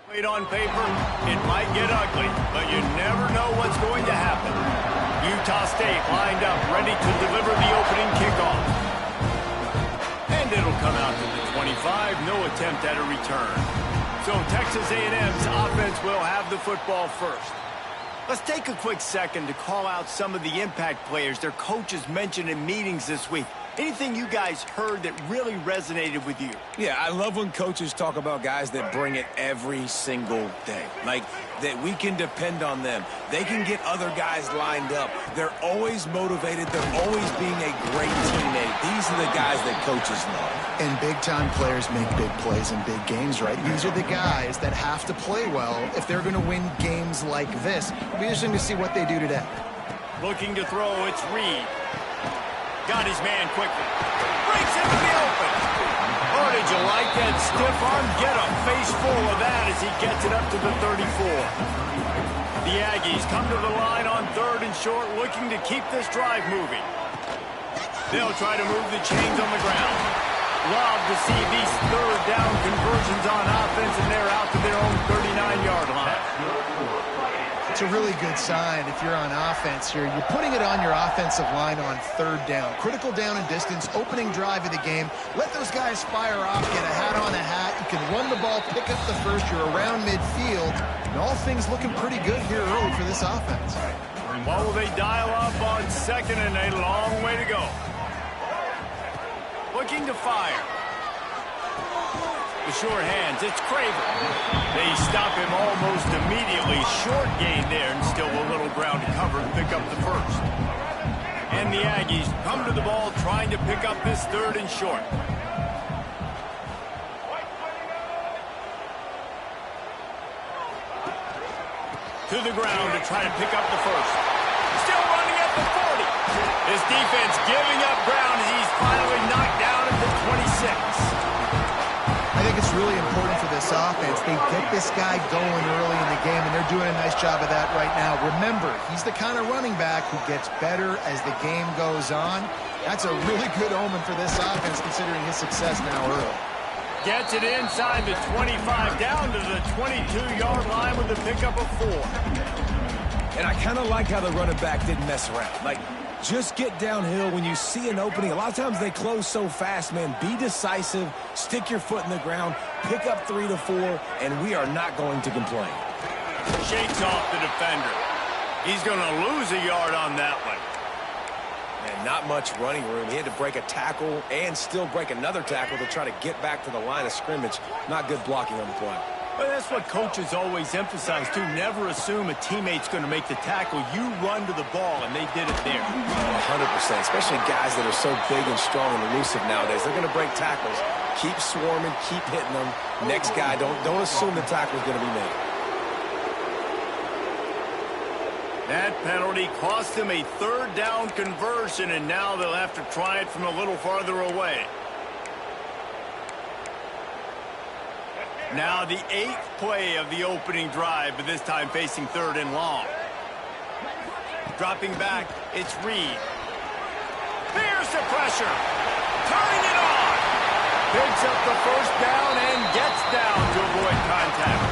On paper, it might get ugly, but you never know what's going to happen. Utah State lined up, ready to deliver the opening kickoff. And it'll come out to the 25, no attempt at a return. So Texas A&M's offense will have the football first. Let's take a quick second to call out some of the impact players their coaches mentioned in meetings this week. Anything you guys heard that really resonated with you? Yeah, I love when coaches talk about guys that bring it every single day. Like, that we can depend on them. They can get other guys lined up. They're always motivated. They're always being a great teammate. These are the guys that coaches love. And big-time players make big plays in big games, right? These are the guys that have to play well if they're going to win games like this. It'll be interesting to see what they do today. Looking to throw, it's Reed. Got his man quickly. Breaks into the open. Oh, did you like that stiff arm? Get a face full of that as he gets it up to the 34. The Aggies come to the line on 3rd and short, looking to keep this drive moving. They'll try to move the chains on the ground. Love to see these 3rd down conversions on offense, and they're out to their own 39-yard line. It's a really good sign if you're on offense here. You're putting it on your offensive line on 3rd down. Critical down and distance, opening drive of the game. Let those guys fire off, get a hat on a hat. You can run the ball, pick up the first. You're around midfield. And all things looking pretty good here early for this offense. What will they dial up on 2nd and a long way to go? Looking to fire. The short hands, it's Craven. They stop him almost immediately. Short gain there, and still a little ground to cover and pick up the first. And the Aggies come to the ball trying to pick up this 3rd and short. To the ground to try to pick up the first. Still running at the 40. His defense giving up ground as he's finally knocked down at the 26. I think it's really important for this offense. They get this guy going early in the game, and they're doing a nice job of that right now. Remember, he's the kind of running back who gets better as the game goes on. That's a really good omen for this offense, considering his success now early. Gets it inside the 25, down to the 22-yard line with a pickup of 4. And I kind of like how the running back didn't mess around. Like, just get downhill when you see an opening. A lot of times they close so fast, man. Be decisive, stick your foot in the ground, pick up 3 to 4, and we are not going to complain. Shakes off the defender. He's going to lose a yard on that one. And not much running room. He had to break a tackle and still break another tackle to try to get back to the line of scrimmage. Not good blocking on the play. Well, that's what coaches always emphasize, too. Never assume a teammate's going to make the tackle. You run to the ball, and they did it there. 100%, especially guys that are so big and strong and elusive nowadays. They're going to break tackles. Keep swarming, keep hitting them. Next guy, don't assume the tackle's going to be made. That penalty cost them a 3rd down conversion, and now they'll have to try it from a little farther away. Now the 8th play of the opening drive, but this time facing 3rd and long. Dropping back, it's Reed. Here's the pressure. Turning it on. Picks up the first down and gets down to avoid contact.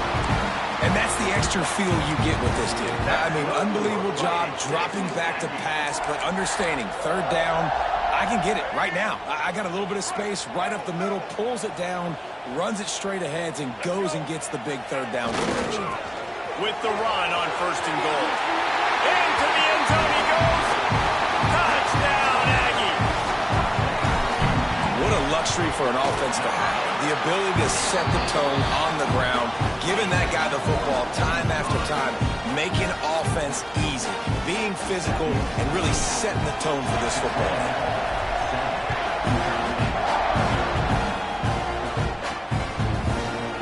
And that's the extra feel you get with this dude. I mean, unbelievable job dropping back to pass, but understanding 3rd down, I can get it right now. I got a little bit of space right up the middle, pulls it down, runs it straight ahead, and goes and gets the big 3rd down conversion. With the run on 1st and goal. Into the end zone he goes. Touchdown, Aggie. What a luxury for an offense to have. The ability to set the tone on the ground, giving that guy the football time after time, making offense easy, being physical, and really setting the tone for this football game.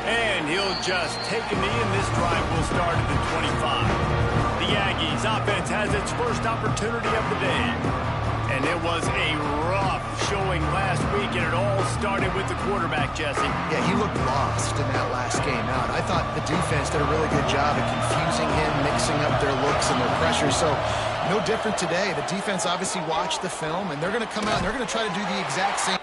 And he'll just take a knee, and this drive will start at the 25. The Aggies offense has its first opportunity of the day. And it was a rough showing last week, and it all started with the quarterback, Jesse. Yeah, he looked lost in that last game out. I thought the defense did a really good job of confusing him, mixing up their looks and their pressure. So no different today. The defense obviously watched the film, and they're going to come out and they're going to try to do the exact same.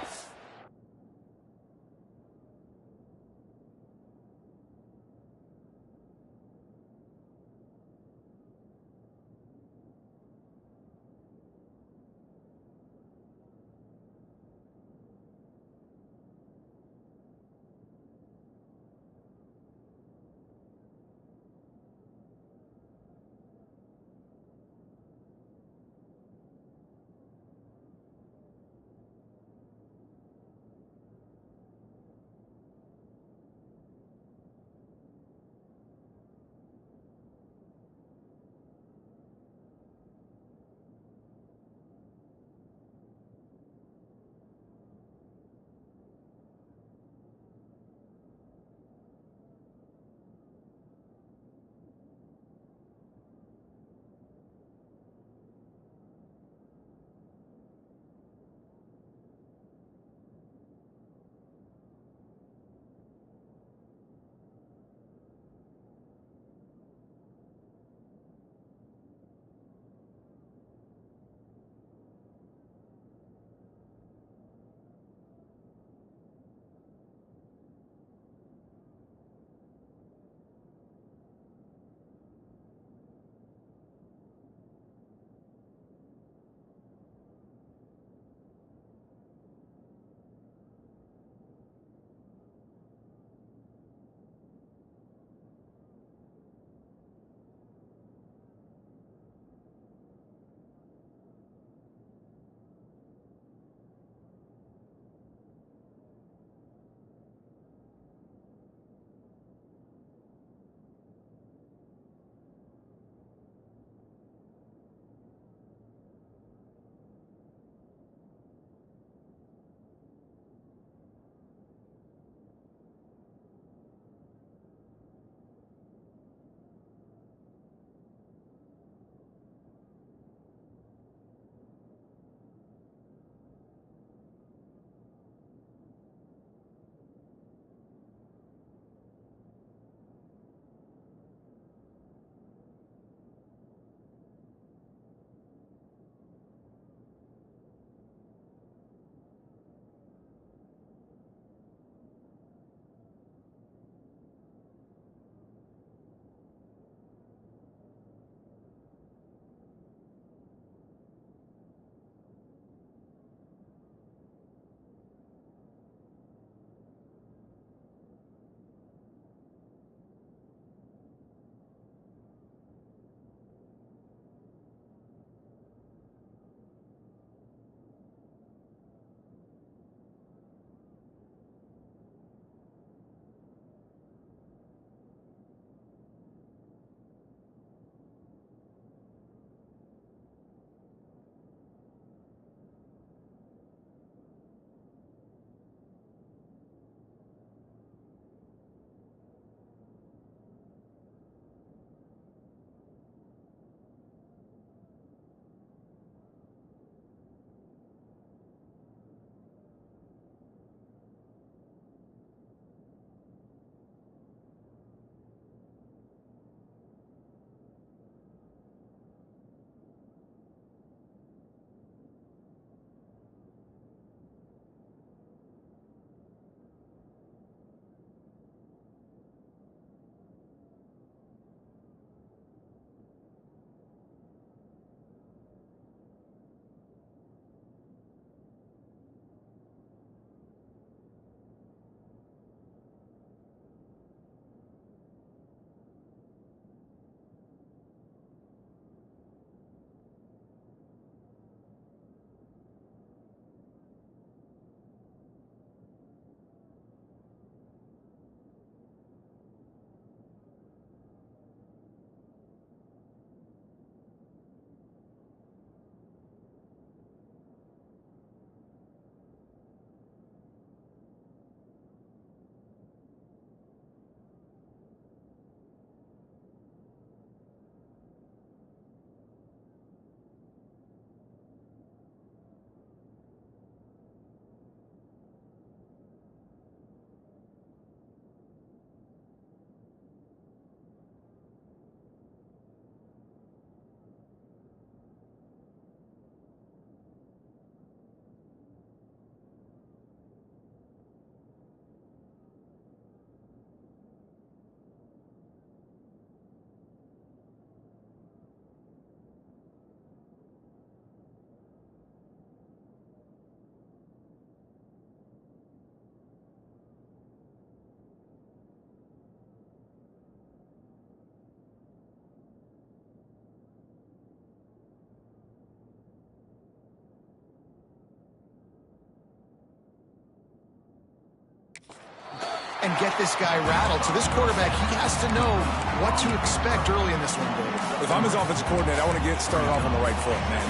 and get this guy rattled. So this quarterback, he has to know what to expect early in this one, Bill. If I'm his offensive coordinator, I want to get started off on the right foot, man.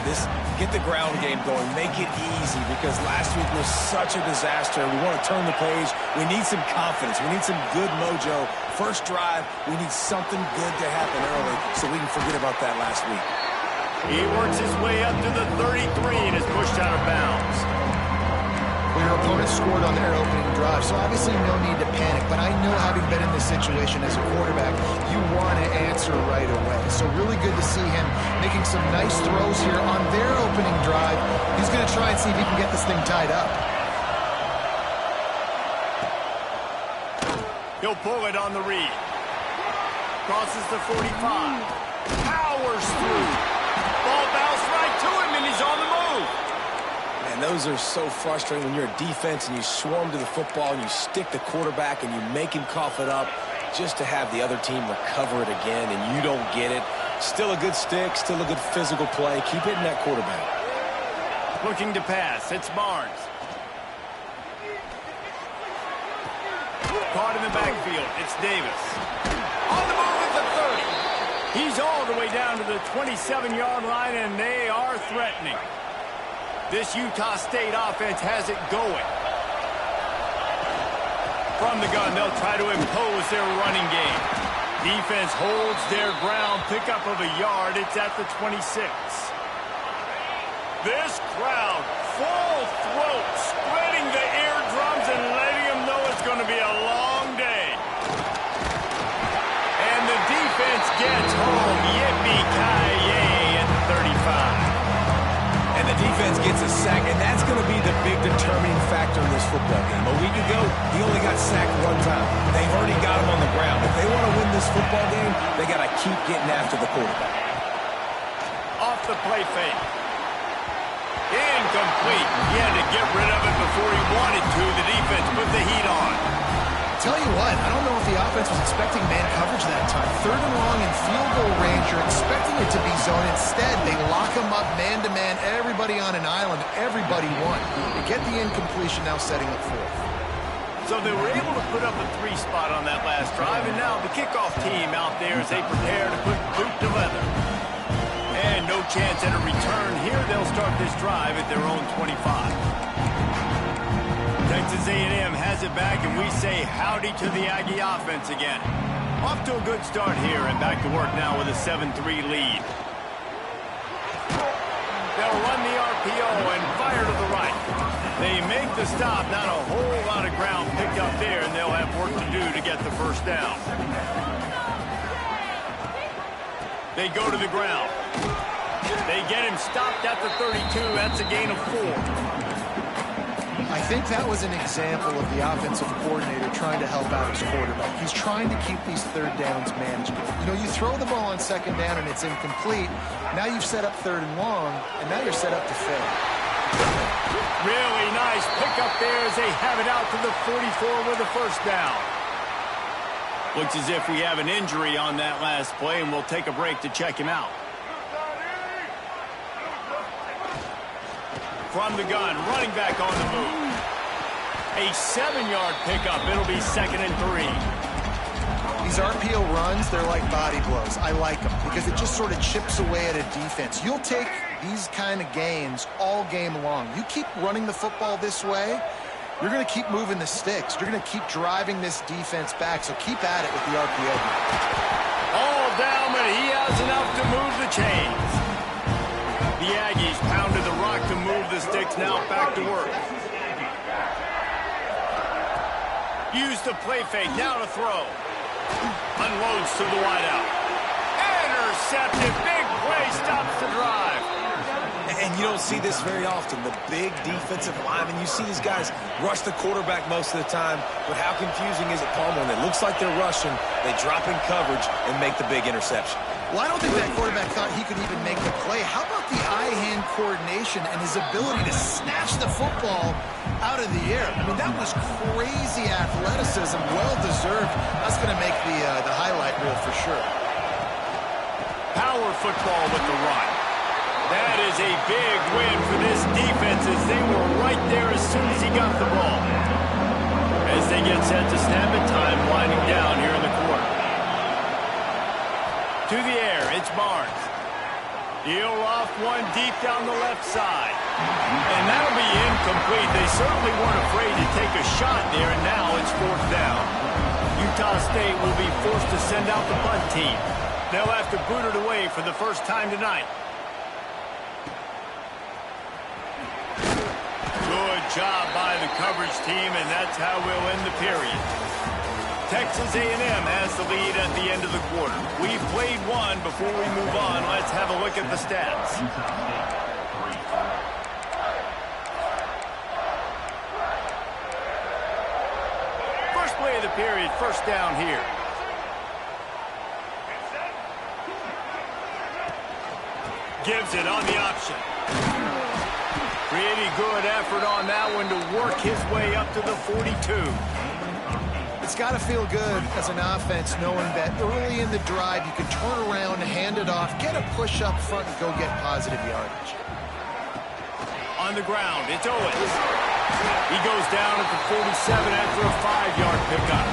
Get the ground game going. Make it easy because last week was such a disaster. We want to turn the page. We need some confidence. We need some good mojo. First drive, we need something good to happen early so we can forget about that last week. He works his way up to the 33 and is pushed out of bounds. Well, your opponent scored on their opening drive, so obviously no need to panic. But I know, having been in this situation as a quarterback, you want to answer right away. So really good to see him making some nice throws here on their opening drive. He's going to try and see if he can get this thing tied up. He'll pull it on the read. Crosses the 45. Powers through. Ball bounced right to him, and he's on the move. Man, those are so frustrating when you're a defense and you swarm to the football and you stick the quarterback and you make him cough it up just to have the other team recover it again and you don't get it. Still a good stick, still a good physical play. Keep hitting that quarterback. Looking to pass. It's Barnes. Caught in the backfield. It's Davis. On the move at the 30. He's all the way down to the 27-yard line, and they are threatening. This Utah State offense has it going. From the gun, they'll try to impose their running game. Defense holds their ground. Pickup of a yard. It's at the 26. This crowd, full throat, spreading the eardrums and letting them know it's going to be a long day. And the defense gets home. Yippee-ki-yay at the 35. And the defense gets a sack, and that's going to be the big determining factor in this football game. A week ago, he only got sacked one time. They've already got him on the ground. If they want to win this football game, they got to keep getting after the quarterback. Off the play fake. Incomplete. He had to get rid of it before he wanted to. The defense put the heat on. Tell you what, I don't know if the offense was expecting man coverage that time. Third and long in field goal range, you're expecting it to be zone. Instead, they lock him up man-to-man, everybody on an island, everybody won. They get the incompletion, now setting up fourth. So they were able to put up a 3 spot on that last drive, and now the kickoff team out there as they prepare to put boot to leather. And no chance at a return here. They'll start this drive at their own 25. Texas A&M has it back, and we say howdy to the Aggie offense again. Off to a good start here, and back to work now with a 7-3 lead. They'll run the RPO and fire to the right. They make the stop, not a whole lot of ground picked up there, and they'll have work to do to get the first down. They go to the ground. They get him stopped at the 32. That's a gain of 4. I think that was an example of the offensive coordinator trying to help out his quarterback. He's trying to keep these third downs manageable. You know, you throw the ball on second down and it's incomplete. Now you've set up third and long, and now you're set up to fail. Really nice pickup there as they have it out to the 44 with a first down. Looks as if we have an injury on that last play, and we'll take a break to check him out. From the gun, running back on the move. A 7-yard pickup. It'll be 2nd and 3. These RPO runs, they're like body blows. I like them because it just sort of chips away at a defense. You'll take these kind of gains all game long. You keep running the football this way, you're going to keep moving the sticks. You're going to keep driving this defense back, so keep at it with the RPO. All down, but he has enough to move the chains. The Aggies pounded the rock to move the sticks, now back to work. Use the play fake, now to throw. Unloads to the wideout. Intercepted, big play, stops the drive. And you don't see this very often, the big defensive linemen. You see these guys rush the quarterback most of the time, but how confusing is it, Paul, when it looks like they're rushing, they drop in coverage and make the big interception? Well, I don't think that quarterback thought he could even make the play. How about the eye-hand coordination and his ability to snatch the football out of the air? I mean, that was crazy athleticism, well-deserved. That's going to make the highlight reel for sure. Power football with the run. That is a big win for this defense as they were right there as soon as he got the ball. As they get set to snap it. Time winding down here in the quarter. To the air, it's Barnes. He'll off one deep down the left side. And that'll be incomplete. They certainly weren't afraid to take a shot there, and now it's 4th down. Utah State will be forced to send out the punt team. They'll have to boot it away for the first time tonight. Good job by the coverage team, and that's how we'll end the period. Texas A&M has the lead at the end of the quarter. We've played one. Before we move on, let's have a look at the stats. First play of the period, first down here. Gives it on the option. Pretty good effort on that one to work his way up to the 42. It's got to feel good as an offense knowing that early in the drive you can turn around, hand it off, get a push up front, and go get positive yardage. On the ground, it's Owens. He goes down at the 47 after a 5-yard pickup.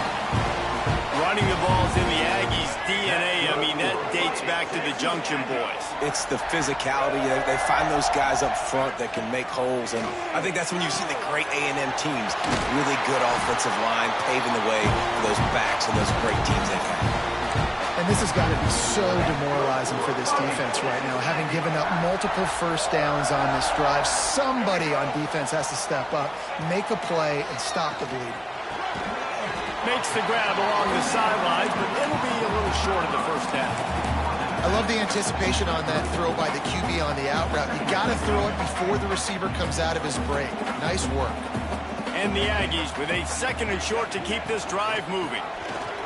Running the ball's in the Aggies' DNA. I mean, that dates back to the Junction Boys. It's the physicality. They find those guys up front that can make holes, and I think that's when you see the great A&M teams. Really good offensive line, paving the way for those backs and those great teams they've had. And this has got to be so demoralizing for this defense right now. Having given up multiple first downs on this drive, somebody on defense has to step up, make a play, and stop the bleeding. Makes the grab along the sidelines, but it'll be a little short of the first down. I love the anticipation on that throw by the QB on the out route. You got to throw it before the receiver comes out of his break. Nice work. And the Aggies with a 2nd and short to keep this drive moving.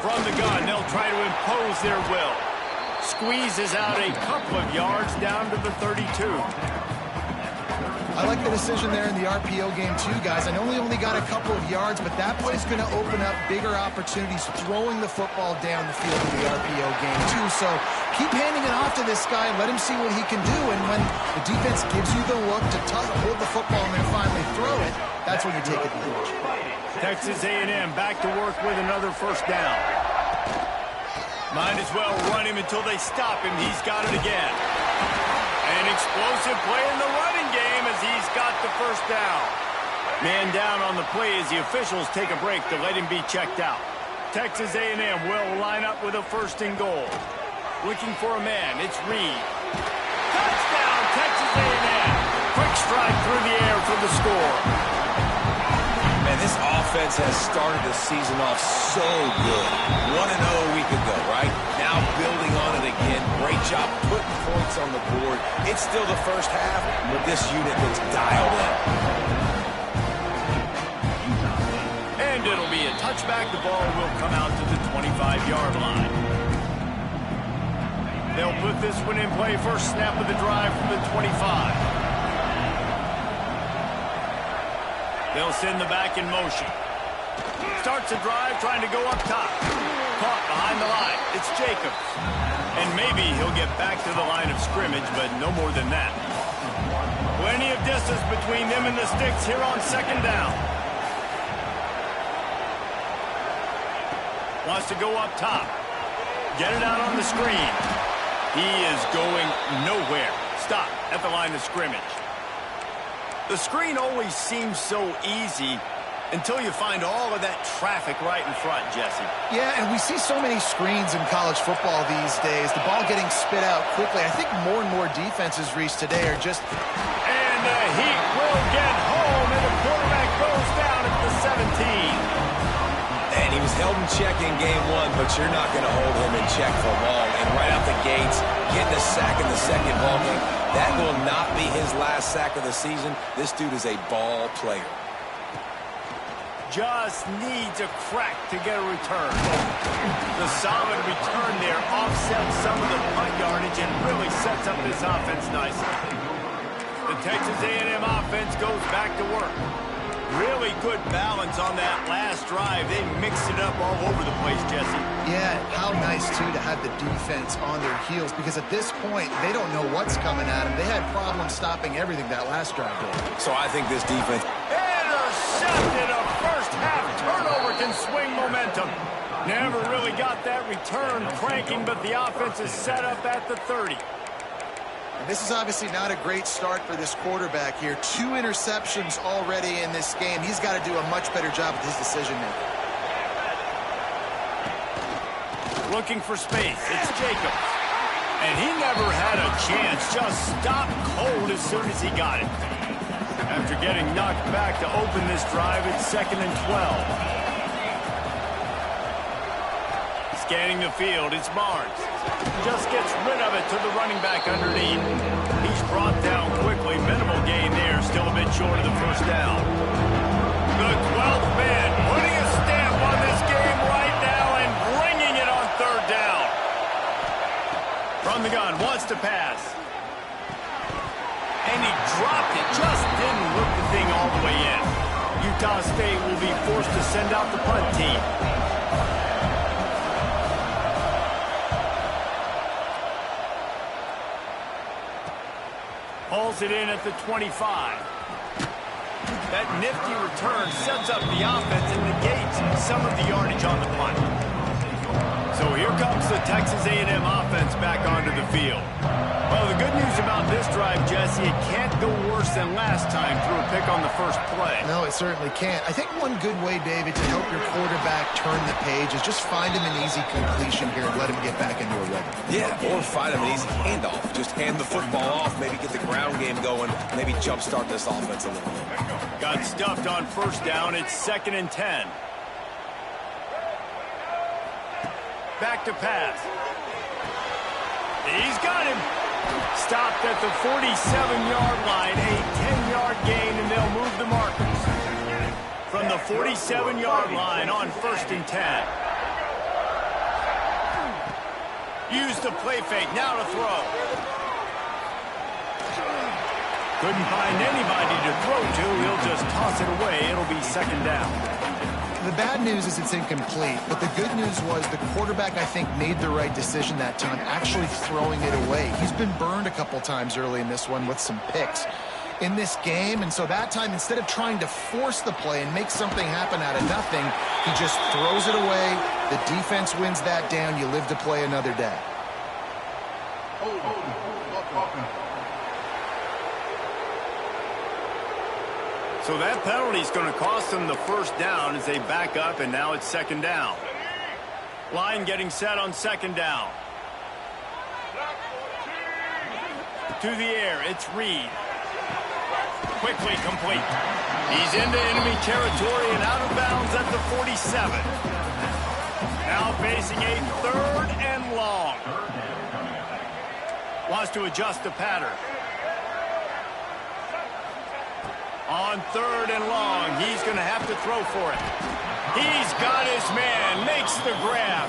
From the gun, they'll try to impose their will. Squeezes out a couple of yards down to the 32. I like the decision there in the RPO game too, guys. I know he only got a couple of yards, but that play's going to open up bigger opportunities throwing the football down the field in the RPO game too. So keep handing it off to this guy and let him see what he can do. And when the defense gives you the look to hold the football and then finally throw it, that's when you take advantage. Texas A&M back to work with another first down. Might as well run him until they stop him. He's got it again. An explosive play in the running game as he's got the first down. Man down on the play as the officials take a break to let him be checked out. Texas A&M will line up with a 1st and goal. Looking for a man, it's Reed. Touchdown, Texas A&M. Quick strike through the air for the score. Man, this offense has started the season off so good. 1-0 a week ago, right? Now building on it again. Great job putting points on the board. It's still the first half, but this unit looks dialed in. And it'll be a touchback. The ball will come out to the 25-yard line. They'll put this one in play. First snap of the drive from the 25. They'll send the back in motion. Starts a drive trying to go up top. Caught behind the line. It's Jacobs. And maybe he'll get back to the line of scrimmage, but no more than that. Plenty of distance between them and the sticks here on 2nd down. Wants to go up top. Get it out on the screen. He is going nowhere. Stop at the line of scrimmage. The screen always seems so easy until you find all of that traffic right in front, Jesse. Yeah, and we see so many screens in college football these days. The ball getting spit out quickly. I think more and more defenses reached today are just... And the Heat will get home, and the quarterback goes down at the 17. And he was held in check in game 1, but you're not going to hold him in check for long. And right out the gates, getting a sack in the 2nd ball game. That will not be his last sack of the season. This dude is a ball player. Just needs a crack to get a return. The solid return there offsets some of the punt yardage and really sets up this offense nicely. The Texas A&M offense goes back to work. Really good balance on that last drive. They mixed it up all over the place, Jesse. Yeah, how nice, too, to have the defense on their heels, because at this point, they don't know what's coming at them. They had problems stopping everything that last drive did. So I think this defense... Intercepted, a first-half turnover can swing momentum. Never really got that return cranking, but the offense is set up at the 30. And this is obviously not a great start for this quarterback here. 2 interceptions already in this game. He's got to do a much better job with his decision-making. Looking for space. It's Jacobs. And he never had a chance. Just stopped cold as soon as he got it. After getting knocked back to open this drive, it's 2nd and 12. Scanning the field, it's Barnes. Just gets rid of it to the running back underneath. He's brought down quickly. Minimal gain there, still a bit short of the first down. The 12th man putting a stamp on this game right now and bringing it on 3rd down. From the gun, wants to pass. And he dropped it, just didn't look the thing all the way in. Utah State will be forced to send out the punt team. Hauls it in at the 25. That nifty return sets up the offense and negates some of the yardage on the punt. So here comes the Texas A&M offense back onto the field. Well, the good news about this drive, Jesse, it can't go worse than last time through a pick on the first play. No, it certainly can't. I think one good way, David, to help your quarterback turn the page is just find him an easy completion here and let him get back into a rhythm. Yeah, or find him an easy handoff. Just hand the football off, maybe get the ground game going, maybe jumpstart this offense a little bit. Got stuffed on 1st down. It's 2nd and 10. Back to pass. He's got him. Stopped at the 47-yard line. A 10-yard gain, and they'll move the markers. From the 47-yard line on 1st and 10. Use the play fake. Now to throw. Couldn't find anybody to throw to. He'll just toss it away. It'll be 2nd down. The bad news is it's incomplete, but the good news was the quarterback, I think, made the right decision that time, actually throwing it away. He's been burned a couple times early in this one with some picks in this game, and so that time, instead of trying to force the play and make something happen out of nothing, he just throws it away. The defense wins that down. You live to play another day. So that penalty is going to cost them the 1st down as they back up, and now it's 2nd down. Line getting set on 2nd down. To the air, it's Reed. Quickly complete. He's into enemy territory and out of bounds at the 47. Now facing a 3rd and long. Wants to adjust the pattern. On 3rd and long, he's going to have to throw for it. He's got his man, makes the grab.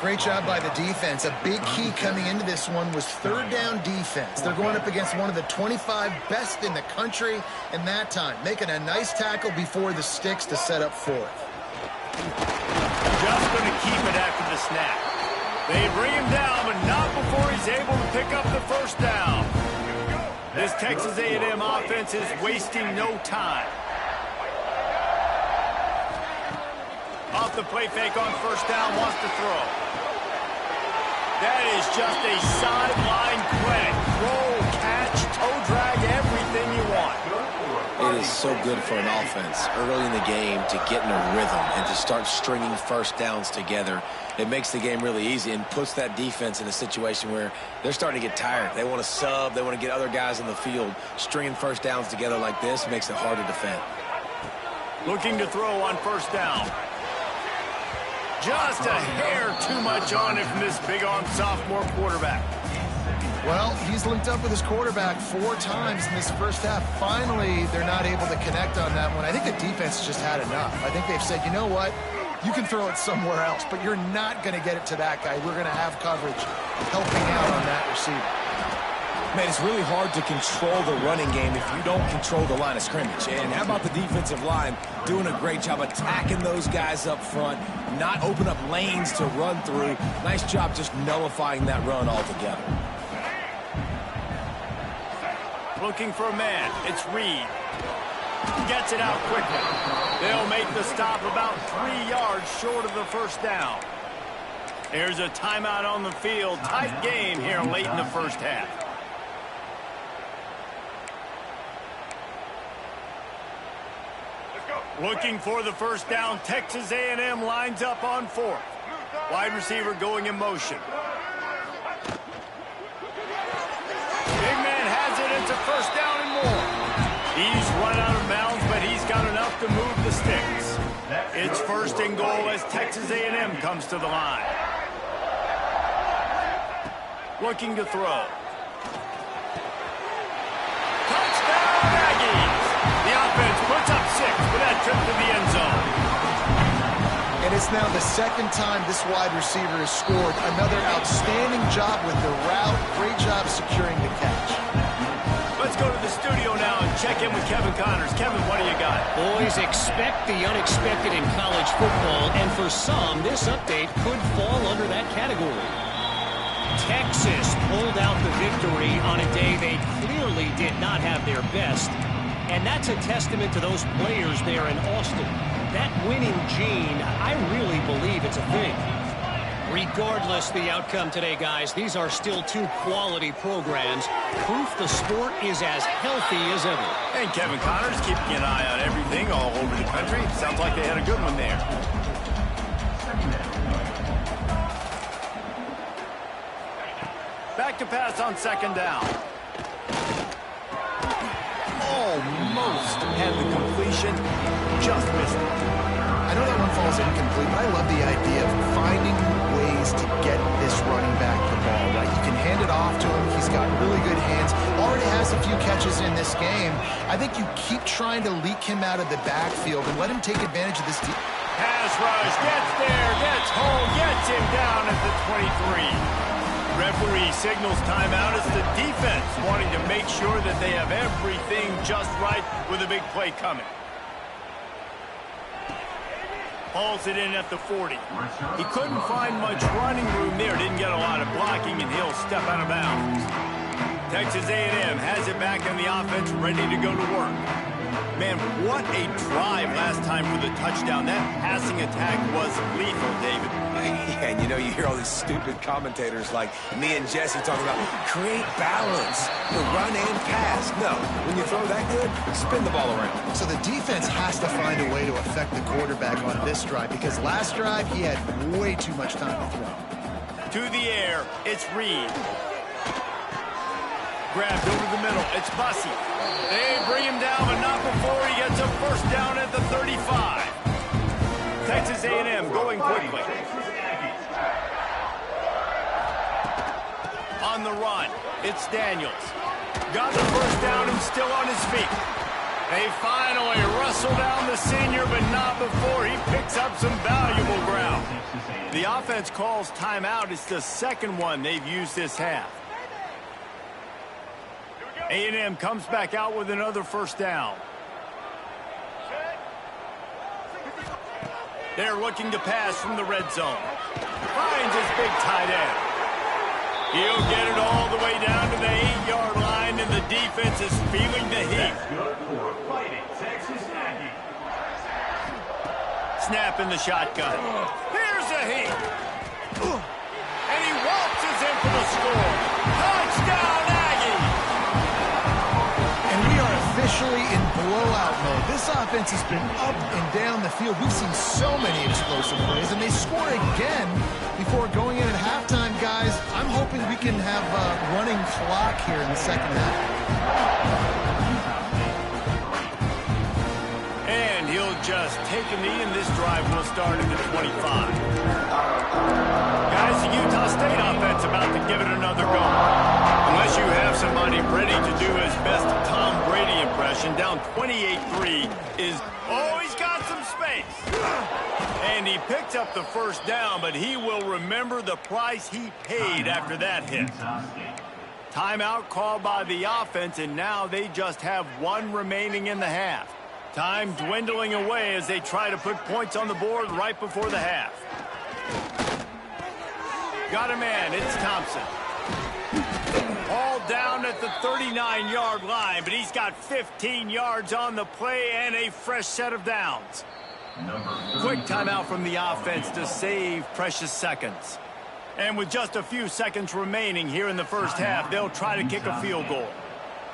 Great job by the defense. A big key coming into this one was 3rd down defense. They're going up against one of the 25 best in the country in that time, making a nice tackle before the sticks to set up 4th. Just going to keep it after the snap. They bring him down, but not before he's able to pick up the 1st down. This Texas A&M offense is wasting no time. Off the play fake on 1st down, wants to throw. That is just a sideline credit. Throw, catch, toe drag, everything you want. It is so good for an offense early in the game to get in a rhythm and to start stringing 1st downs together. It makes the game really easy and puts that defense in a situation where they're starting to get tired. They want to sub. They want to get other guys on the field. Stringing 1st downs together like this makes it hard to defend. Looking to throw on 1st down. Just a hair too much on it from this big-armed sophomore quarterback. Well, he's linked up with his quarterback 4 times in this first half. Finally, they're not able to connect on that one. I think the defense just had enough. I think they've said, you know what? You can throw it somewhere else, but you're not going to get it to that guy. We're going to have coverage helping out on that receiver. Man, it's really hard to control the running game if you don't control the line of scrimmage. And how about the defensive line doing a great job attacking those guys up front, not open up lanes to run through. Nice job just nullifying that run altogether. Looking for a man. It's Reed. Gets it out quickly. They'll make the stop about 3 yards short of the first down. There's a timeout on the field. Tight game here late in the first half. Looking for the first down. Texas A&M lines up on 4th. Wide receiver going in motion. Big man has it. It's a first down and more. He's run out of bounds, but he's got enough to move the sticks. It's 1st and goal as Texas A&M comes to the line. Looking to throw. Touchdown, Aggies! The offense puts up 6 with that trip to the end zone. And it's now the 2nd time this wide receiver has scored. Another outstanding job with the route. Great job securing the catch. Let's go to the studio now and check in with Kevin Connors. Kevin, what do you got? Boys, expect the unexpected in college football, and for some, this update could fall under that category. Texas pulled out the victory on a day they clearly did not have their best, and that's a testament to those players there in Austin. That winning gene, I really believe it's a thing. Regardless the outcome today, guys, these are still 2 quality programs. Proof the sport is as healthy as ever. And Kevin Connors keeping an eye on everything all over the country. Sounds like they had a good one there. Back to pass on 2nd down. Almost had the completion. Just missed it. I know that one falls incomplete, but I love the idea of finding ways to get this running back the ball, right? You can hand it off to him. He's got really good hands. Already has a few catches in this game. I think you keep trying to leak him out of the backfield and let him take advantage of this team. Pass rush, gets there, gets home, gets him down at the 23. Referee signals timeout. It's the defense wanting to make sure that they have everything just right with a big play coming. Hauls it in at the 40. He couldn't find much running room there. Didn't get a lot of blocking, and he'll step out of bounds. Texas A&M has it back in the offense, ready to go to work. Man, what a drive last time for the touchdown. That passing attack was lethal, David. Yeah, and you know, you hear all these stupid commentators like me and Jesse talking about create balance, you run and pass. No, when you throw that good, spin the ball around. So the defense has to find a way to affect the quarterback on this drive, because last drive he had way too much time to throw. To the air, it's Reed. Grabbed over the middle, it's Bussey. They bring him down, but not before he gets a first down at the 35. Texas A&M going quickly. On the run, it's Daniels. Got the first down and still on his feet. They finally wrestle down the senior, but not before he picks up some valuable ground. The offense calls timeout. It's the 2nd one they've used this half. A&M comes back out with another first down. They're looking to pass from the red zone. Finds his big tight end. He'll get it all the way down to the 8-yard line, and the defense is feeling the heat. Snap in the shotgun. Here's a heat. And he waltzes in for the score. Touchdown, Aggie! And we are officially in blowout mode. This offense has been up and down the field. We've seen so many explosive plays, and they score again before going in at halftime, guys. I'm hoping we can have a running clock here in the 2nd half. And he'll just take a knee, and this drive will start at the 25. Guys, the Utah State offense about to give it another go. Unless you have somebody ready to do his best Tom Brady impression, down 28-3 is, oh, he's got some space. And he picked up the first down, but he will remember the price he paid after that hit. Timeout called by the offense, and now they just have 1 remaining in the half. Time dwindling away as they try to put points on the board right before the half. Got a man, it's Thompson. All down at the the 39-yard line, but he's got 15 yards on the play and a fresh set of downs. Quick timeout from the offense to save precious seconds. And with just a few seconds remaining here in the first half, they'll try to kick a field goal.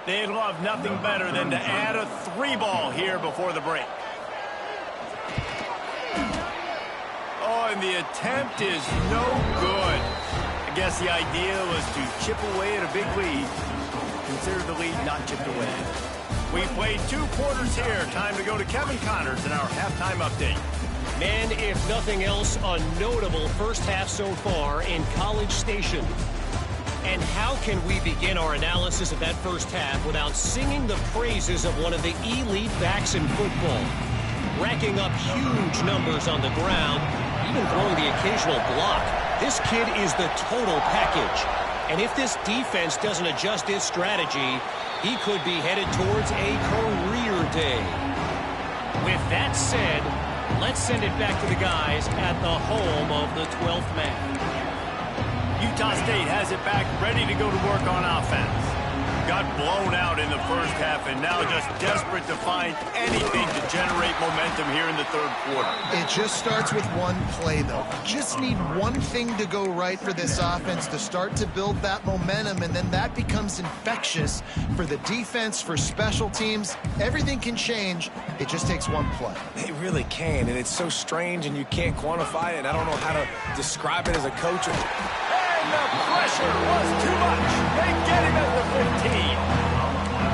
They'd love nothing better than to add a 3-ball here before the break. Oh, and the attempt is no good. I guess the idea was to chip away at a big lead. Consider the lead not chipped away. We played 2 quarters here. Time to go to Kevin Connors in our halftime update. Man, if nothing else, a notable first half so far in College Station. And how can we begin our analysis of that first half without singing the praises of one of the elite backs in football? Racking up huge numbers on the ground, even throwing the occasional block. This kid is the total package. And if this defense doesn't adjust its strategy, he could be headed towards a career day. With that said, let's send it back to the guys at the home of the 12th man. Utah State has it back, ready to go to work on offense. Got blown out in the first half and now just desperate to find anything to generate momentum here in the third quarter. It just starts with one play, though. Just need one thing to go right for this offense to start to build that momentum, and then that becomes infectious for the defense, for special teams. Everything can change. It just takes one play. It really can, and it's so strange, and you can't quantify it, and I don't know how to describe it as a coach. And the pressure was too much. They get him at the 15.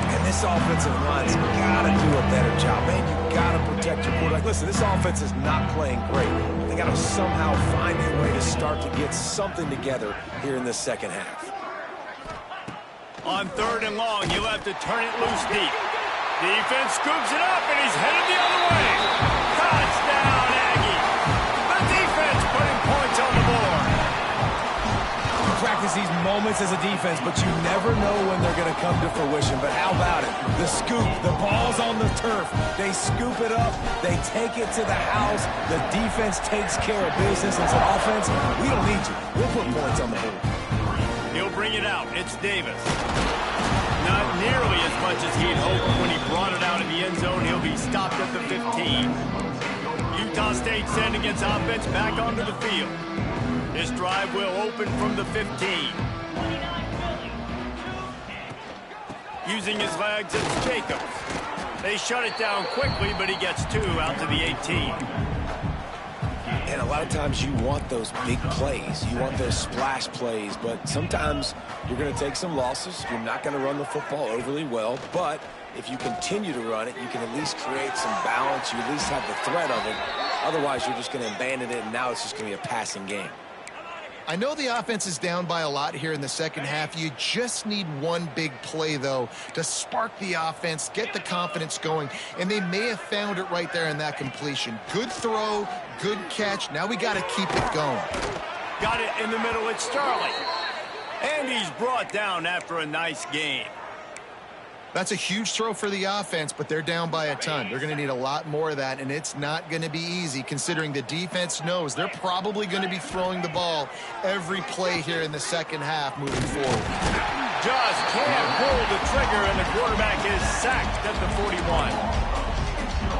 And this offensive line's got to do a better job. Man, you got to protect your quarterback. Listen, this offense is not playing great. They got to somehow find a way to start to get something together here in this second half. On 3rd and long, you'll have to turn it loose deep. Defense scoops it up, and he's headed the other way. Touchdown, Aggie. The defense putting points on the board. Practice these moments as a defense, but you never know when they're going to come to fruition. But how about it? The scoop, the ball's on the turf. They scoop it up. They take it to the house. The defense takes care of business and said, offense, we don't need you. We'll put points on the board. He'll bring it out. It's Davis. Not nearly as much as he had hoped when he brought it out in the end zone. He'll be stopped at the 15. Utah State sending its offense back onto the field. This drive will open from the 15. Using his legs, it's Jacobs. They shut it down quickly, but he gets 2 out to the 18. And a lot of times you want those big plays. You want those splash plays, but sometimes you're going to take some losses. You're not going to run the football overly well, but if you continue to run it, you can at least create some balance. You at least have the threat of it. Otherwise, you're just going to abandon it, and now it's just going to be a passing game. I know the offense is down by a lot here in the second half. You just need one big play, though, to spark the offense, get the confidence going, and they may have found it right there in that completion. Good throw, good catch. Now we got to keep it going. Got it in the middle. It's Starling. And he's brought down after a nice game. That's a huge throw for the offense, but they're down by a ton. They're going to need a lot more of that, and it's not going to be easy considering the defense knows they're probably going to be throwing the ball every play here in the second half moving forward. Just can't pull the trigger, and the quarterback is sacked at the 41.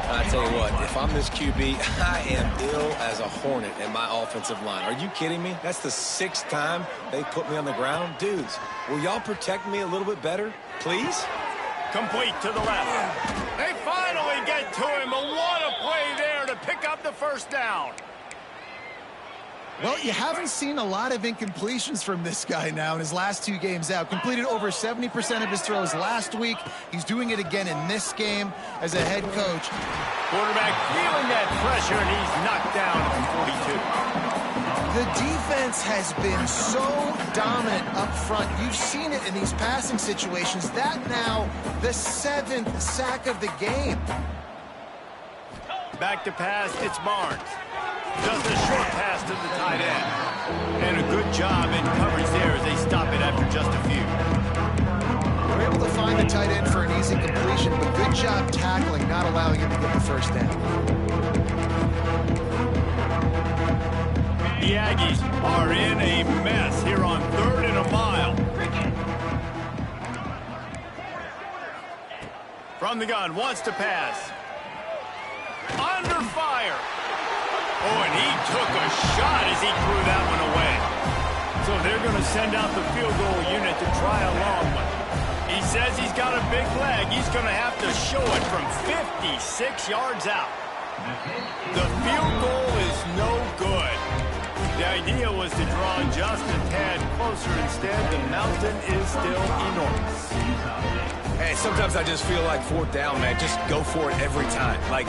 I tell you what, if I'm this QB, I am ill as a hornet in my offensive line. Are you kidding me? That's the 6th time they put me on the ground. Dudes, will y'all protect me a little bit better, please? Complete to the left. They finally get to him. What a play there to pick up the first down. Well, you haven't seen a lot of incompletions from this guy now in his last 2 games out. Completed over 70% of his throws last week. He's doing it again in this game as a head coach. Quarterback feeling that pressure, and he's knocked down at the 42. The defense has been so dominant up front. You've seen it in these passing situations. That now the 7th sack of the game. Back to pass, it's Barnes. Just a short pass to the tight end. And a good job in coverage there as they stop it after just a few. We're able to find the tight end for an easy completion, but good job tackling, not allowing him to get the first down. The Aggies are in a mess here on 3rd and a mile. From the gun, wants to pass. Under fire. Oh, and he took a shot as he threw that one away. So they're going to send out the field goal unit to try a long one. He says he's got a big leg. He's going to have to show it from 56 yards out. The field goal is no good. The idea was to draw just a tad closer. Instead, the mountain is still enormous. Hey, sometimes I just feel like fourth down, man. Just go for it every time. Like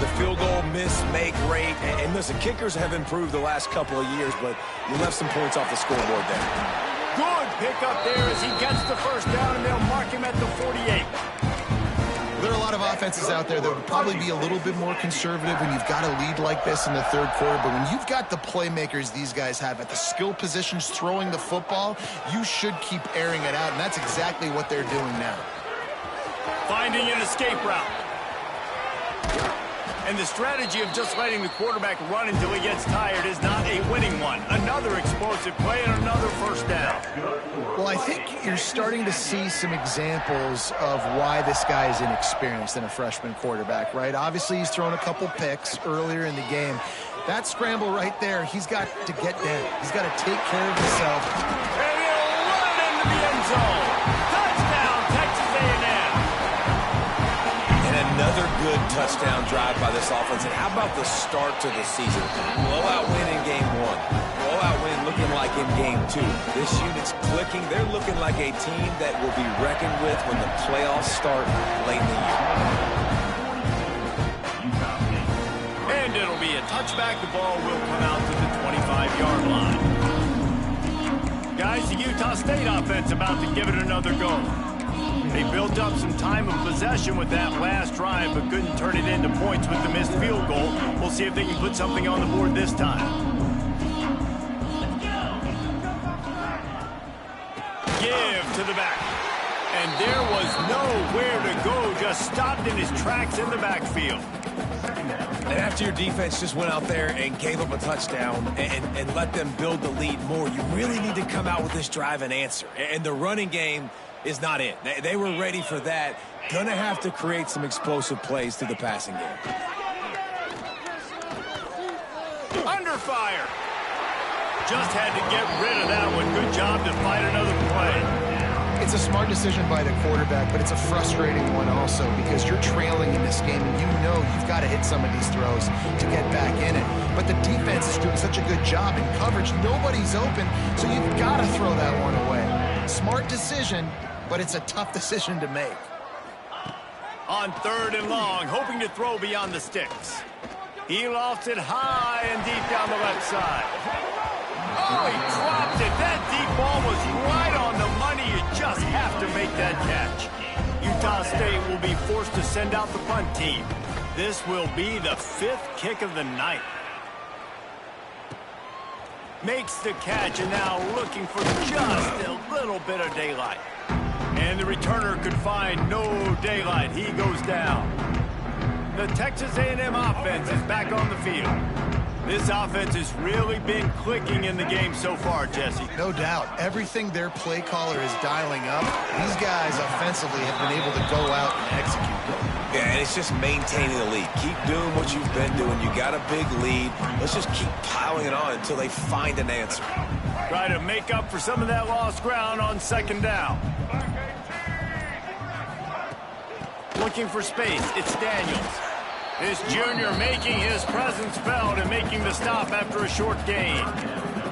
the field goal miss, make rate. And listen, kickers have improved the last couple of years, but you left some points off the scoreboard there. Good pick up there as he gets the first down, and they'll mark him at the 48. There are a lot of offenses out there that would probably be a little bit more conservative when you've got a lead like this in the third quarter. But when you've got the playmakers these guys have at the skill positions throwing the football, you should keep airing it out, and that's exactly what they're doing now. Finding an escape route. And the strategy of just letting the quarterback run until he gets tired is not a winning one. Another explosive play and another first down. Well, I think you're starting to see some examples of why this guy is inexperienced in a freshman quarterback, right? Obviously, he's thrown a couple picks earlier in the game. That scramble right there, he's got to get down. He's got to take care of himself. And he'll run it into the end zone. Touchdown, Texas A&M. Another good touchdown drive by this offense. And how about the start to the season? Blowout win in game one. Blowout win looking like in game two. This unit's clicking. They're looking like a team that will be reckoned with when the playoffs start late in the year. And it'll be a touchback. The ball will come out to the 25-yard line. Guys, the Utah State offense about to give it another go. They built up some time of possession with that last drive, but couldn't turn it into points with the missed field goal. We'll see if they can put something on the board this time. Give to the back. And there was nowhere to go, just stopped in his tracks in the backfield. And after your defense just went out there and gave up a touchdown and let them build the lead more, you really need to come out with this drive and answer. And the running game is not it. They were ready for that. Gonna have to create some explosive plays through the passing game. Under fire. Just had to get rid of that one. Good job to find another play. It's a smart decision by the quarterback, but it's a frustrating one also because you're trailing in this game and you know you've got to hit some of these throws to get back in it. But the defense is doing such a good job in coverage. Nobody's open, so you've got to throw that one away. Smart decision, but it's a tough decision to make. On third and long, hoping to throw beyond the sticks. He lofts it high and deep down the left side. Oh, he dropped it. That deep ball was right on the money. You just have to make that catch. Utah State will be forced to send out the punt team. This will be the 5th kick of the night. Makes the catch and now looking for just a little bit of daylight. And the returner could find no daylight. He goes down. The Texas A&M offense is back on the field. This offense has really been clicking in the game so far, Jesse. No doubt. Everything their play caller is dialing up, these guys offensively have been able to go out and execute. Yeah, and it's just maintaining the lead. Keep doing what you've been doing. You got a big lead. Let's just keep piling it on until they find an answer. Try to make up for some of that lost ground on second down. Looking for space. It's Daniels. This junior making his presence felt and making the stop after a short gain.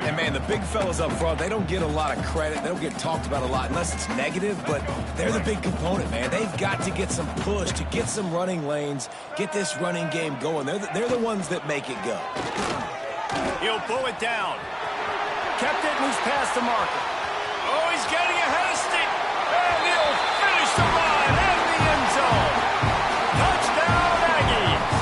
And, man, the big fellas up front, they don't get a lot of credit. They don't get talked about a lot unless it's negative, but they're the big component, man. They've got to get some push, to get some running lanes, get this running game going. They're the ones that make it go. He'll pull it down. Kept it loose past the marker. Oh, he's getting ahead of stick. And he'll finish the run in the end zone. Touchdown, Aggies.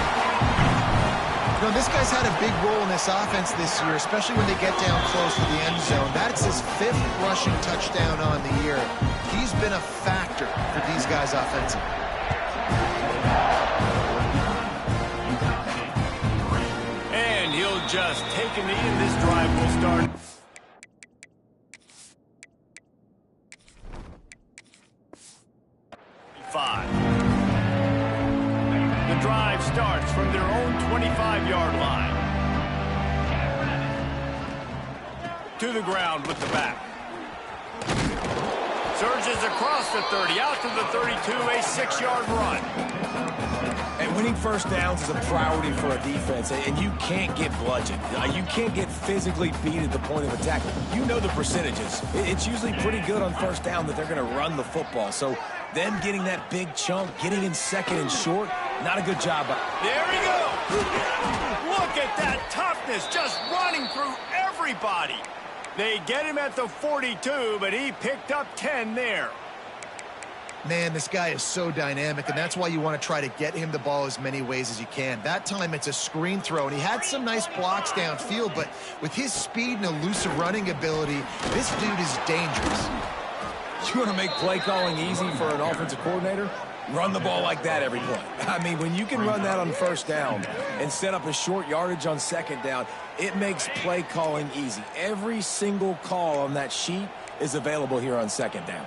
You know, this guy's had a big role in this offense this year, especially when they get down close to the end zone. That's his 5th rushing touchdown on the year. He's been a factor for these guys offensively. And he'll just take a knee, and this drive will start. starts from their own 25-yard line. To the ground with the back. Surges across the 30, out to the 32, a 6-yard run. And winning first downs is a priority for a defense, and you can't get bludgeoned. You can't get physically beat at the point of attack. You know the percentages. It's usually pretty good on first down that they're going to run the football. So them getting that big chunk, getting in second and short, not a good job. There he goes. Look at that toughness, just running through everybody. They get him at the 42, but he picked up 10 there. Man, this guy is so dynamic, and that's why you want to try to get him the ball as many ways as you can. That time, it's a screen throw, and he had some nice blocks downfield, but with his speed and elusive running ability, this dude is dangerous. You want to make play calling easy for an offensive coordinator? Run the ball like that every play. I mean, when you can run that on first down and set up a short yardage on second down, it makes play calling easy. Every single call on that sheet is available here on second down.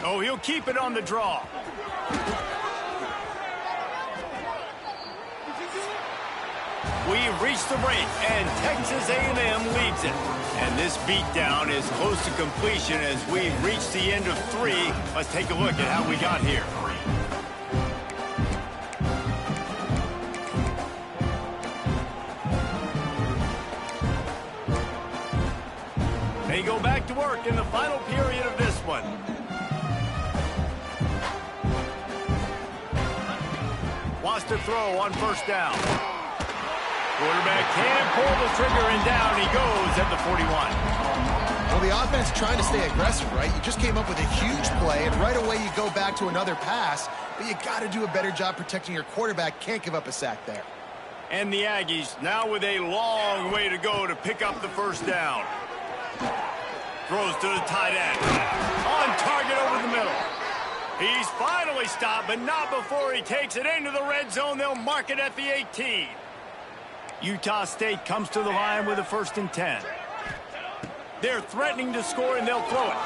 Oh, he'll keep it on the draw. We've reached the break, and Texas A&M leads it. And this beatdown is close to completion as we've reached the end of 3. Let's take a look at how we got here. They go back to work in the final period of this one. Wants to throw on first down. Quarterback can pull the trigger, and down he goes at the 41. Well, the offense trying to stay aggressive, right? You just came up with a huge play, and right away you go back to another pass, but you got to do a better job protecting your quarterback. Can't give up a sack there. And the Aggies now with a long way to go to pick up the first down. Throws to the tight end. On target over the middle. He's finally stopped, but not before he takes it into the red zone. They'll mark it at the 18. Utah State comes to the line with a 1st and 10. They're threatening to score, and they'll throw it.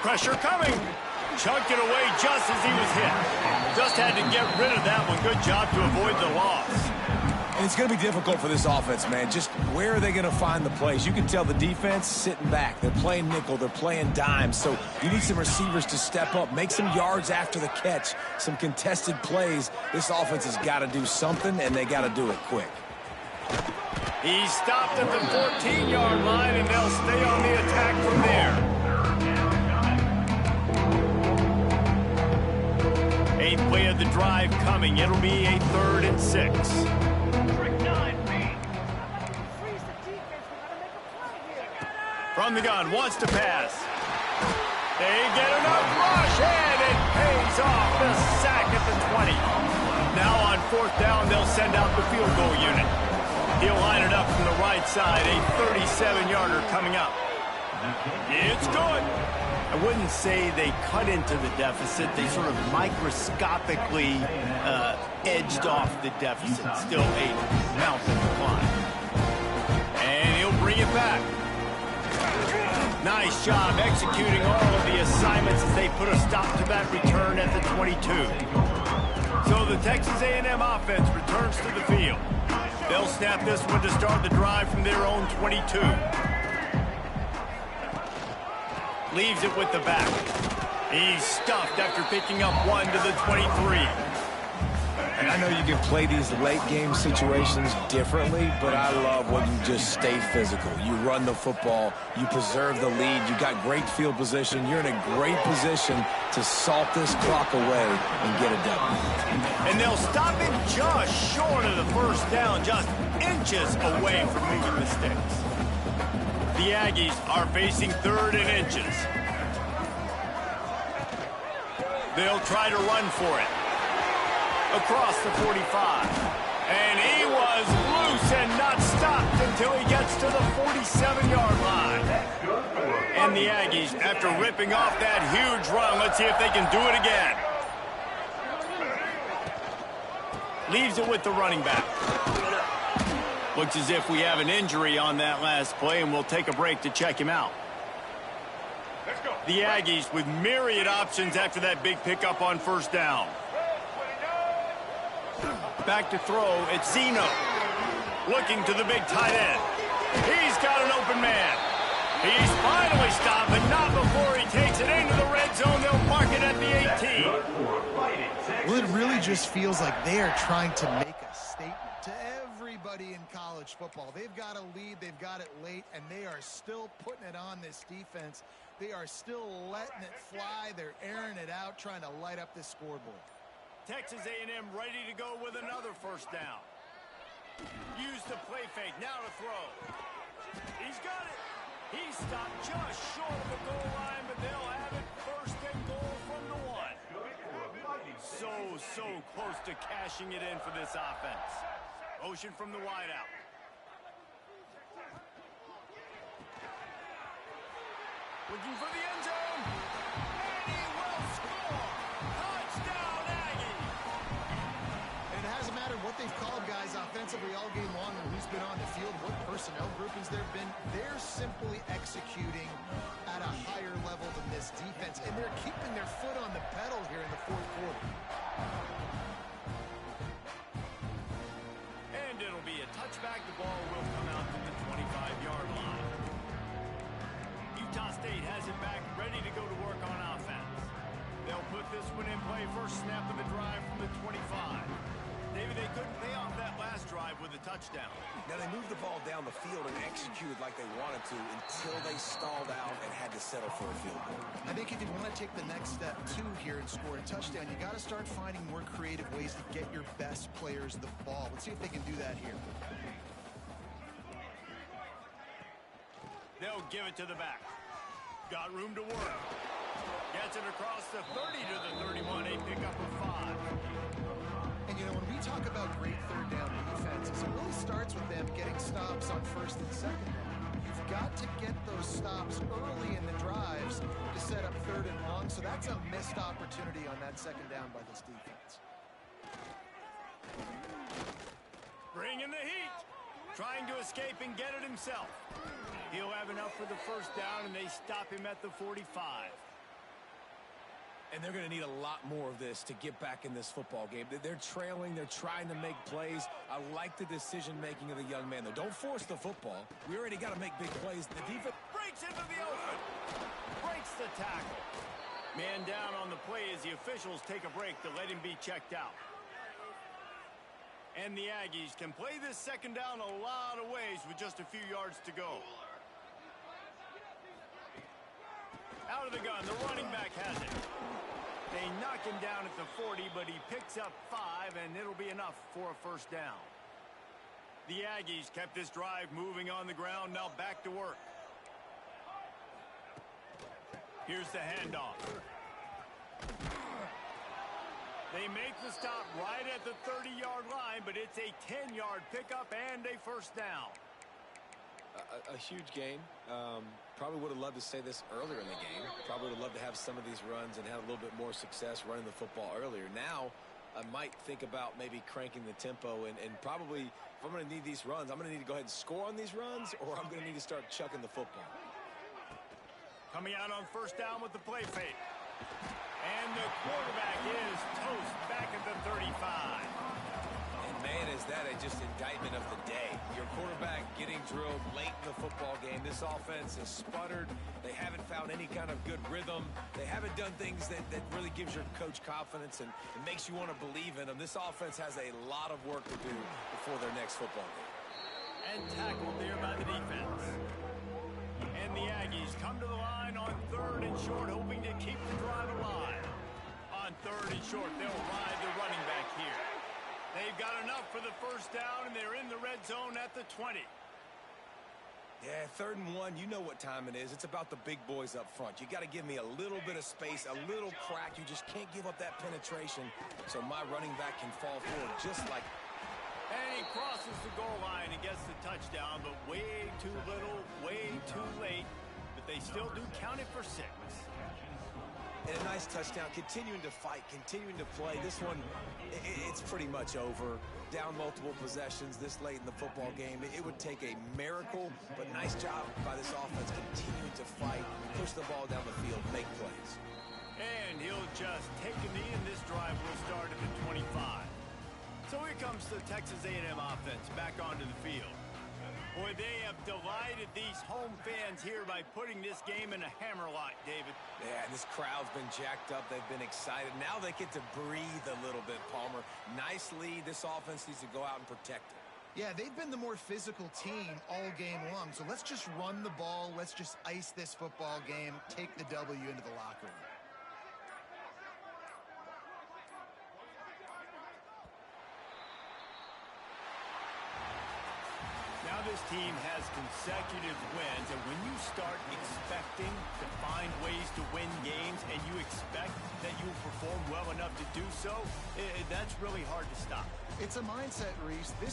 Pressure coming. Chunked it away just as he was hit. Just had to get rid of that one. Good job to avoid the loss. And it's going to be difficult for this offense, man. Just where are they going to find the plays? You can tell the defense sitting back. They're playing nickel. They're playing dime. So you need some receivers to step up, make some yards after the catch, some contested plays. This offense has got to do something, and they got to do it quick. He's stopped at the 14-yard line, and they'll stay on the attack from there. 8th play of the drive coming. It'll be a 3rd and 6. From the gun, wants to pass. They get enough rush, and it pays off. The sack at the 20. Now on 4th down, they'll send out the field goal unit. He'll line it up from the right side. A 37-yarder coming up. It's good. I wouldn't say they cut into the deficit. They sort of microscopically edged off the deficit. Still a mountain to climb. And he'll bring it back. Nice job executing all of the assignments as they put a stop to that return at the 22. So the Texas A&M offense returns to the field. They'll snap this one to start the drive from their own 22. Leaves it with the back. He's stuffed after picking up 1 to the 23. And I know you can play these late-game situations differently, but I love when you just stay physical. You run the football. You preserve the lead. You got great field position. You're in a great position to salt this clock away and get a W. And they'll stop him just short of the first down, just inches away from moving the sticks. The Aggies are facing 3rd and inches. They'll try to run for it. Across the 45. And he was loose and not stopped until he gets to the 47-yard line. And the Aggies, after ripping off that huge run, let's see if they can do it again. Leaves it with the running back. Looks as if we have an injury on that last play, and we'll take a break to check him out. The Aggies with myriad options after that big pickup on first down. Back to throw, it's Zeno. Looking to the big tight end. He's got an open man. He's finally stopped, but not before he takes it into the red zone. They'll mark it at the 18. Well, it really just feels like they are trying to make a statement to everybody in college football. They've got a lead, they've got it late, and they are still putting it on this defense. They are still letting it fly. They're airing it out, trying to light up this scoreboard. Texas A&M ready to go with another first down. Use the play fake, now to throw. He's got it. He stopped just short of the goal line, but they'll have it first and goal from the 1. So close to cashing it in for this offense. Motion from the wideout. Looking for the end zone. And he will score. Touchdown, Aggie. And it hasn't mattered what they've called guys offensively all game long and who's been on the field, what personnel groupings there have been. They're simply executing at a higher level than this defense, and they're keeping their foot on the pedal here in the fourth quarter. And it'll be a touchback. The ball will come out to the 25-yard line. Utah State has it back, ready to go to work on offense. They'll put this one in play. First snap of the drive from the 25. David, they couldn't pay off that last drive with a touchdown. Now, they moved the ball down the field and executed like they wanted to until they stalled out and had to settle for a field goal. I think if you want to take the next step, too, here and score a touchdown, you got to start finding more creative ways to get your best players the ball. Let's see if they can do that here. They'll give it to the back. Got room to work. Gets it across the 30 to the 31. A pickup of 5. And, you know, when we talk about great third down defenses, it really starts with them getting stops on first and second down. You've got to get those stops early in the drives to set up third and long, so that's a missed opportunity on that second down by this defense. Bringing the heat. Trying to escape and get it himself. He'll have enough for the first down, and they stop him at the 45. And they're going to need a lot more of this to get back in this football game. They're trailing. They're trying to make plays. I like the decision-making of the young man, though. Don't force the football. We already got to make big plays. The defense Breaks into the open. Breaks the tackle. Man down on the play as the officials take a break to let him be checked out. And the Aggies can play this second down a lot of ways with just a few yards to go. Out of the gun, the running back has it. They knock him down at the 40, but he picks up 5, and it'll be enough for a first down. The Aggies kept this drive moving on the ground, now back to work. Here's the handoff. They make the stop right at the 30-yard line, but it's a 10-yard pickup and a first down. a huge game. Probably would have loved to say this earlier in the game. Probably would have loved to have some of these runs and have a little bit more success running the football earlier. Now, I might think about maybe cranking the tempo and probably, if I'm going to need these runs, I'm going to need to go ahead and score on these runs, or I'm going to need to start chucking the football. Coming out on first down with the play fake. And the quarterback is toast back at the 35. And man, is that just indictment of the day. Your quarterback getting drilled late in the football game. This offense has sputtered. They haven't found any kind of good rhythm. They haven't done things that really gives your coach confidence and it makes you want to believe in them. This offense has a lot of work to do before their next football game. And tackled there by the defense. And the Aggies come to the line on third and short, hoping to keep the drive alive. On third and short, they'll ride the running back here. They've got enough for the first down, and they're in the red zone at the 20. Yeah, 3rd and 1, you know what time it is. It's about the big boys up front. You got to give me a little bit of space, a little crack. You just can't give up that penetration so my running back can fall forward just like. And he crosses the goal line and gets the touchdown, but way too little, way too late. But they still do count it for 6. And a nice touchdown, continuing to fight, continuing to play. This one, it's pretty much over. Down multiple possessions this late in the football game. It would take a miracle, but nice job by this offense continuing to fight, push the ball down the field, make plays. And he'll just take a knee, and this drive will start at the 25. So here comes the Texas A&M offense back onto the field. Boy, they have delighted these home fans here by putting this game in a hammerlock, David. Yeah, this crowd's been jacked up. They've been excited. Now they get to breathe a little bit, Palmer. Nice lead. This offense needs to go out and protect it. Yeah, they've been the more physical team all game long. So let's just run the ball. Let's just ice this football game, take the W into the locker room. Now this team has consecutive wins, and when you start expecting to find ways to win games and you expect that you will perform well enough to do so, that's really hard to stop. It's a mindset, Reese. This